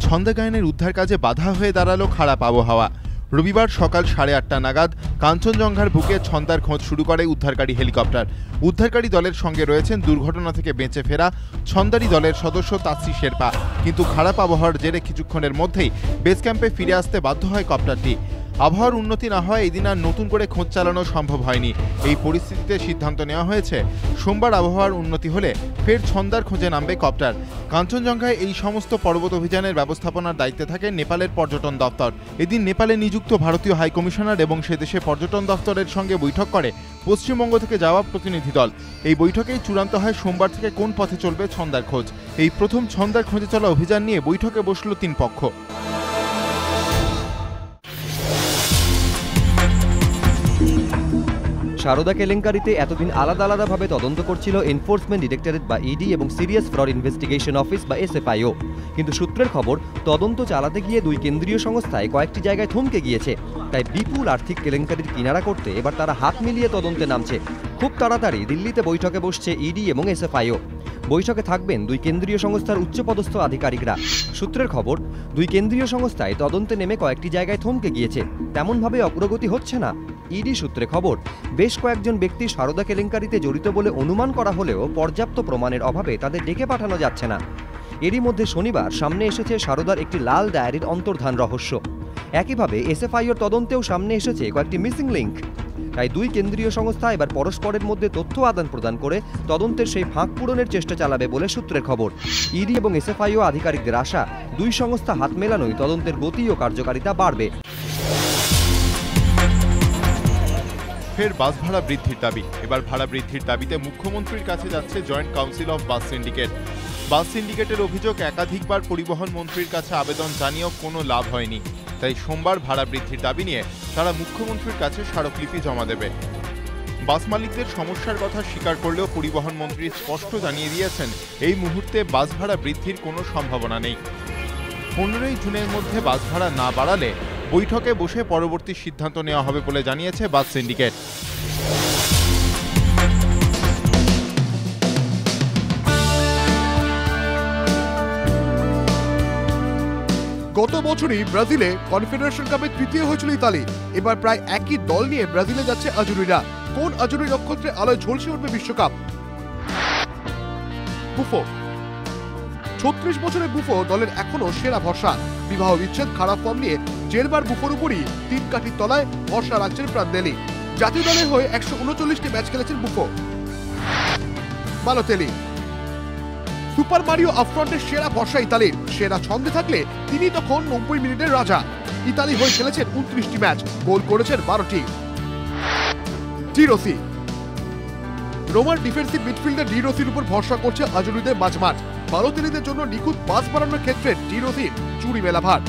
ছন্দা গায়নের উদ্ধার কাজে বাধা হয়ে দাঁড়ালো খারাপ আবহাওয়া। রবিবার সকাল 8:30 নাগাদ কাঞ্চনজঙ্ঘার বুকে ছন্দার খোঁজ শুরু করে উদ্ধারকারী হেলিকপ্টার। উদ্ধারকারী দলের সঙ্গে রয়েছেন দুর্ঘটনা থেকে বেঁচে ফেরা ছন্দারি দলের সদস্য তাসি শেরপা। কিন্তু খারাপ আবহাওয়ার জেরে কিছুক্ষণের মধ্যেই বেস ক্যাম্পে ফিরে আসতে বাধ্য হয় কপ্টারটি। আবহাওয়ার উন্নতি না হয় এদিন আর নতুন করে খোঁজ চালানো সম্ভব হয়নি। এই পরিস্থিতিতে সিদ্ধান্ত নেওয়া হয়েছে সোমবার আবহাওয়ার উন্নতি হলে ফের ছন্দার খোঁজে নামবে কপ্টার। কাঞ্চনজঙ্ঘায় এই সমস্ত পর্বত অভিযানের ব্যবস্থাপনার দায়িত্বে থাকে নেপালের পর্যটন দপ্তর। এদিন নেপালে নিযুক্ত ভারতীয় হাইকমিশনার এবং সে দেশে পর্যটন দপ্তরের সঙ্গে বৈঠক করে পশ্চিমবঙ্গ থেকে যাওয়া প্রতিনিধি দল। এই বৈঠকেই চূড়ান্ত হয় সোমবার থেকে কোন পথে চলবে ছন্দার খোঁজ। এই প্রথম ছন্দার খোঁজে চলা অভিযান নিয়ে বৈঠকে বসল 3 পক্ষ। সারদা কেলেঙ্কারিতে এতদিন আলাদা আলাদাভাবে তদন্ত করছিল এনফোর্সমেন্ট ডিরেক্টরেট বা ইডি এবং সিরিয়াস ফ্রড ইনভেস্টিগেশন অফিস বা এসএফআইও। কিন্তু সূত্রের খবর, তদন্ত চালাতে গিয়ে 2 কেন্দ্রীয় সংস্থায় কয়েকটি জায়গায় থমকে গিয়েছে। তাই বিপুল আর্থিক কেলেঙ্কারির কিনারা করতে এবার তারা হাত মিলিয়ে তদন্তে নামছে। খুব তাড়াতাড়ি দিল্লিতে বৈঠকে বসছে ইডি এবং এসএফআইও। বৈঠকে থাকবেন 2 কেন্দ্রীয় সংস্থার উচ্চপদস্থ আধিকারিকরা। সূত্রের খবর, 2 কেন্দ্রীয় সংস্থায় তদন্তে নেমে কয়েকটি জায়গায় থমকে গিয়েছে, তেমনভাবে অগ্রগতি হচ্ছে না। ইডি সূত্রে খবর, বেশ কয়েকজন ব্যক্তি সারদা কেলেঙ্কারিতে জড়িত বলে অনুমান করা হলেও পর্যাপ্ত প্রমাণের অভাবে তাদের ডেকে পাঠানো যাচ্ছে না। এরই মধ্যে শনিবার সামনে এসেছে সারদার একটি লাল ডায়েরির অন্তর্ধান রহস্য। একইভাবে এসএফআইওর তদন্তেও সামনে এসেছে কয়েকটি মিসিং লিঙ্ক। তাই 2 কেন্দ্রীয় সংস্থা এবার পরস্পরের মধ্যে তথ্য আদান প্রদান করে তদন্তের সেই ফাঁক পূরণের চেষ্টা চালাবে বলে সূত্রের খবর। ইডি এবং এসএফআইও আধিকারিকদের আশা, 2 সংস্থা হাত মেলানোই তদন্তের গতি ও কার্যকারিতা বাড়বে। ফের বাস ভাড়া বৃদ্ধির দাবি। এবার ভাড়া বৃদ্ধির দাবিতে মুখ্যমন্ত্রীর কাছে যাচ্ছে joint council of bus syndicate. Bus সিন্ডিকেটের অভিযোগ, একাধিকবার পরিবহন মন্ত্রীর কাছে আবেদন জানিয়েও কোনো লাভ হয়নি। তাই সোমবার ভাড়া বৃদ্ধির দাবি নিয়ে তারা মুখ্যমন্ত্রীর কাছে স্মারকলিপি জমা দেবে। বাস মালিকদের সমস্যার কথা স্বীকার করলেও পরিবহন মন্ত্রী স্পষ্ট জানিয়ে দিয়েছেন, এই মুহূর্তে বাস ভাড়া বৃদ্ধির কোনো সম্ভাবনা নেই। 15ই জুনের মধ্যে বাস ভাড়া না বাড়ালে বৈঠকে বসে পরবর্তী সিদ্ধান্ত নেওয়া হবে বলে জানিয়েছে বাস সিন্ডিকেট। গত বছরই ব্রাজিলে কনফেডারেশন কাপে তৃতীয় হয়েছিল ইতালি। এবার প্রায় একই দল নিয়ে ব্রাজিলে যাচ্ছে আজুরিরা। কোন আজুরি নক্ষত্রে আলোয় ঝলসে উঠবে বিশ্বকাপ? বুফো। 36 বছরের বুফো দলের এখনো সেরা ভরসা। বিবাহ বিচ্ছেদ, খারাপ ফর্ম নিয়ে জেরবার বুফোর উপরই 3 কাঠির তলায় ভরসা রাখছেন প্রানদেলি। জাতীয় দলের হয়ে 139টি ম্যাচ খেলেছেন বুফো। বালোতেলি। সুপার মারিও আপফ্রন্টের সেরা ভরসা ইতালির। সেরা ছন্দে থাকলে তিনি তখন 90 মিনিটের রাজা। ইতালি হয়ে খেলেছেন 29টি ম্যাচ, গোল করেছেন 12টি। ডিরোসি। রোমার ডিফেন্সিভ মিডফিল্ডার ডিরোসির উপর ভরসা করছে আজুরিদের মাঝমাঠ। বালোতেলিদের জন্য নিখুঁত পাস বাড়ানোর ক্ষেত্রে ডিরোসির চুরি মেলা ভার।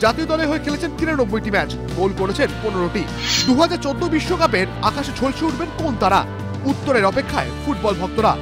জাতীয় দলে হয়ে খেলেছেন 93টি ম্যাচ, গোল করেছেন 15টি। 2014 বিশ্বকাপের আকাশে ঝলসে উঠবেন কোন তারা? উত্তরের অপেক্ষায় ফুটবল ভক্তরা।